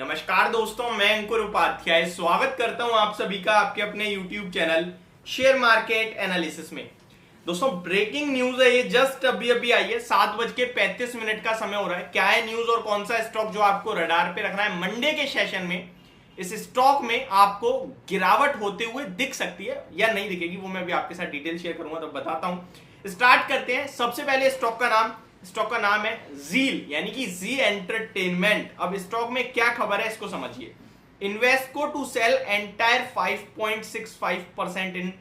नमस्कार दोस्तों, मैं अंकुर उपाध्याय स्वागत करता हूं आप सभी का आपके अपने YouTube channel share market analysis में। दोस्तों, ब्रेकिंग न्यूज है, ये जस्ट अभी अभी आई है। 7:35 का समय हो रहा है। क्या है न्यूज और कौन सा स्टॉक जो आपको रडार पे रखना है मंडे के सेशन में? इस स्टॉक में आपको गिरावट होते हुए दिख सकती है या नहीं दिखेगी, वो मैं भी आपके साथ डिटेल शेयर करूंगा, तो बताता हूं। स्टार्ट करते हैं। सबसे पहले स्टॉक का नाम है जील, यानी कि जी एंटरटेनमेंट। अब स्टॉक में क्या खबर है इसको समझिए। Invesco to sell entire 5.65% in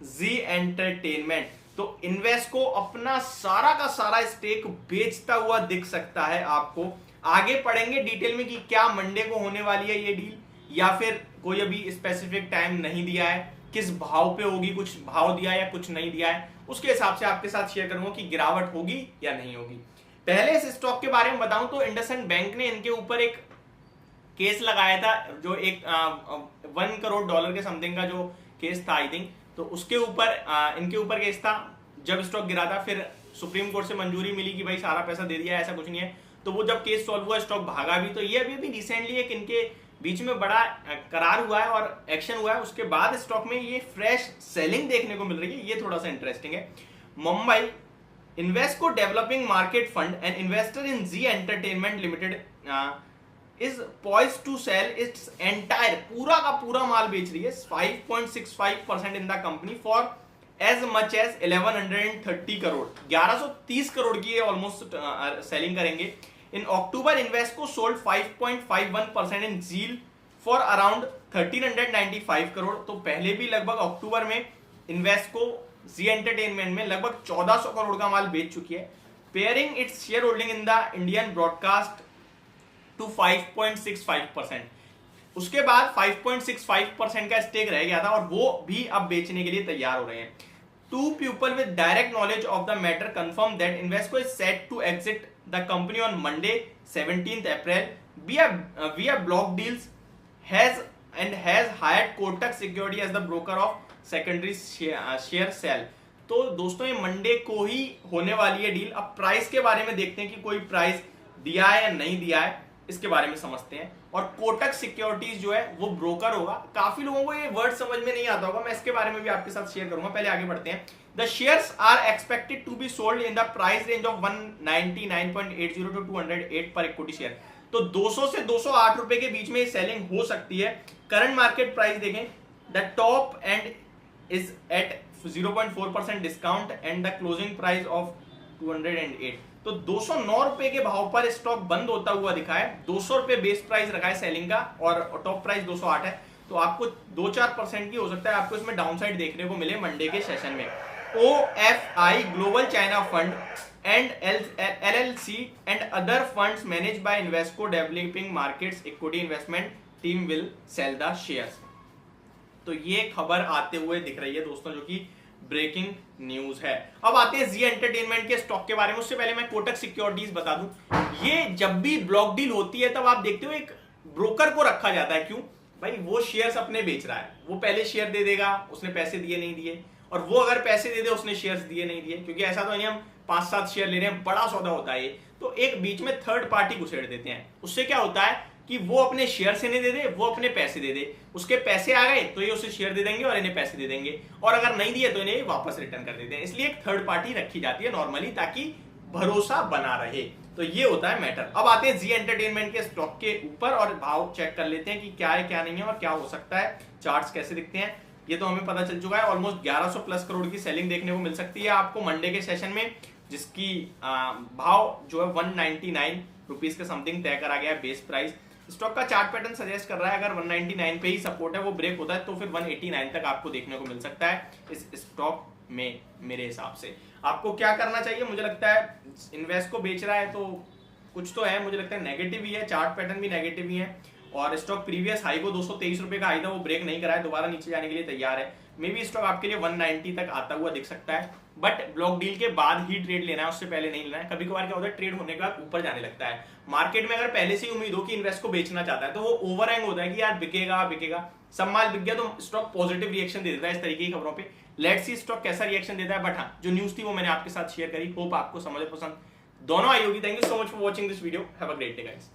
Zee entertainment. तो इन्वेस्टको अपना सारा का सारा स्टेक बेचता हुआ दिख सकता है आपको। आगे पढ़ेंगे डिटेल में कि क्या मंडे को होने वाली है ये डील, या फिर कोई अभी स्पेसिफिक टाइम नहीं दिया है, किस भाव पे होगी, कुछ भाव दिया है या कुछ नहीं दिया है, उसके हिसाब से आपके साथ शेयर करूंगा कि गिरावट होगी या नहीं होगी। पहले इस स्टॉक के बारे में बताऊं तो इंडसइंड बैंक ने इनके ऊपर एक केस लगाया था, जो एक $1 करोड़ के समथिंग का जो केस था आई थिंक, तो उसके ऊपर इनके ऊपर केस था। जब स्टॉक गिरा था, फिर सुप्रीम कोर्ट से मंजूरी मिली कि भाई सारा पैसा दे दिया, ऐसा कुछ नहीं है। तो वो जब केस सॉल्व हुआ, स्टॉक भागा भी। तो ये अभी रिसेंटली एक इनके बीच में बड़ा करार हुआ है और एक्शन हुआ है, उसके बाद स्टॉक में ये फ्रेश सेलिंग देखने को मिल रही है। ये थोड़ा सा इंटरेस्टिंग है। Mumbai Invesco developing market fund and investor in Zee entertainment limited is poised to sell its entire, पूरा का पूरा माल बेच रही है, 5.65% in the company for as much as 1130 crore, 1130 crore की ऑलमोस्ट सेलिंग करेंगे। In October, Invesco sold 5.51% in Zeal for around 1395 crore. तो पहले भी लगभग अक्टूबर में Invesco जी एंटरटेनमेंट में लगभग 1400 करोड़ का माल बेच चुकी है। Paring its share holding in the Indian broadcast to 5.65%। उसके बाद 5.65% का स्टेक रह गया था और वो भी अब बेचने के लिए तैयार हो रहे हैं। Two people with direct knowledge of the matter confirm that Invesco is set to exit the company on Monday, 17th April via block deals, has hired Kotak Security as the broker of secondary share sale। तो दोस्तों, ये Monday को ही होने वाली है deal. अब price के बारे में देखते हैं कि कोई प्राइस दिया है या नहीं दिया है, इसके बारे में समझते हैं। और कोटक सिक्योरिटीज जो है वो ब्रोकर होगा। काफी लोगों को ये वर्ड समझ में नहीं आता होगा, मैं इसके बारे में भी आपके साथ शेयर करूंगा। पहले आगे बढ़ते हैं। The shares are expected to be sold in the price range of 199.80 to 208 पर इक्विटी शेयर। तो 200 से 208 रुपए के बीच में सेलिंग हो सकती है। करंट मार्केट प्राइस देखें, the top end is at 0.4% discount and the closing price of 208। तो 209 रुपए के भाव पर स्टॉक बंद होता हुआ दिखा है। 200 रुपए बेस प्राइस रखा है सेलिंग का और टॉप प्राइस 208 है। तो आपको 2-4% की हो सकता है आपको इसमें डाउनसाइड देखने को मिले मंडे के सेशन में। OFI global China fund and LLC and other funds managed by Invesco developing markets equity investment team will sell the shares. तो ये खबर आते हुए दिख रही है दोस्तों, जो कि ब्रेकिंग न्यूज है। अब आते हैं जी एंटरटेनमेंट के स्टॉक के बारे में। उससे पहले मैं कोटक सिक्योरिटीज बता दूं, ये जब भी ब्लॉक डील होती है तब आप देखते हो एक ब्रोकर को रखा जाता है। क्यों भाई? वो शेयर्स अपने बेच रहा है, वो पहले शेयर दे देगा, उसने पैसे दिए नहीं दिए, और वो अगर पैसे दे दे उसने शेयर्स दिए नहीं दिए, क्योंकि ऐसा तो नहीं हम 5-7 शेयर ले रहे हैं, बड़ा सौदा होता है ये। तो एक बीच में थर्ड पार्टी घुसेड़ देते हैं। उससे क्या होता है कि वो अपने शेयर से नहीं दे दे, वो अपने पैसे दे दे। उसके पैसे आ गए तो ये उसे शेयर दे देंगे और इन्हें पैसे दे देंगे, और अगर नहीं दिए तो इन्हें वापस रिटर्न कर देते हैं। इसलिए एक थर्ड पार्टी रखी जाती है नॉर्मली, ताकि भरोसा बना रहे। तो ये होता है मैटर। अब आते हैं जी एंटरटेनमेंट के स्टॉक के ऊपर और भाव चेक कर लेते हैं कि क्या है क्या नहीं है और क्या हो सकता है, चार्ट्स कैसे दिखते हैं। ये तो हमें पता चल चुका है, ऑलमोस्ट 1100 प्लस करोड़ की सेलिंग देखने को मिल सकती है आपको मंडे के सेशन में, जिसकी भाव जो है 199 रुपीज के समथिंग तय करा गया है बेस प्राइस। स्टॉक का चार्ट पैटर्न सजेस्ट कर रहा है अगर 199 पे ही सपोर्ट है, वो ब्रेक होता है तो फिर 189 तक आपको देखने को मिल सकता है इस स्टॉक में। मेरे हिसाब से आपको क्या करना चाहिए? मुझे लगता है इन्वेस्ट को बेच रहा है तो कुछ तो है, मुझे लगता है नेगेटिव ही है, चार्ट पैटर्न भी नेगेटिव ही है, और स्टॉक प्रीवियस हाई को 223 रुपए का हाई था, वो ब्रेक नहीं करा है, दोबारा नीचे जाने के लिए तैयार है। मे बी स्टॉक आपके लिए 190 तक आता हुआ दिख सकता है, बट ब्लॉक डील के बाद ही ट्रेड लेना है, उससे पहले नहीं लेना है। कभी कभार क्या होता है, ट्रेड होने के बाद ऊपर जाने लगता है मार्केट में। अगर पहले से ही उम्मीद हो कि इन्वेस्ट को बेचना चाहता है तो वो ओवरहैंग होता है कि यार बिकेगा बिकेगा, सब माल बिक गया तो स्टॉक पॉजिटिव रिएक्शन दे देता है इस तरीके की खबरों पे। लेट्स सी स्टॉक कैसा रिएक्शन देता है। बट हाँ, जो न्यूज थी वो मैंने आपके साथ शेयर करी, होप आपको समझ पसंद दोनों आई होगी। Thank you so much for watching this video, have a great day guys.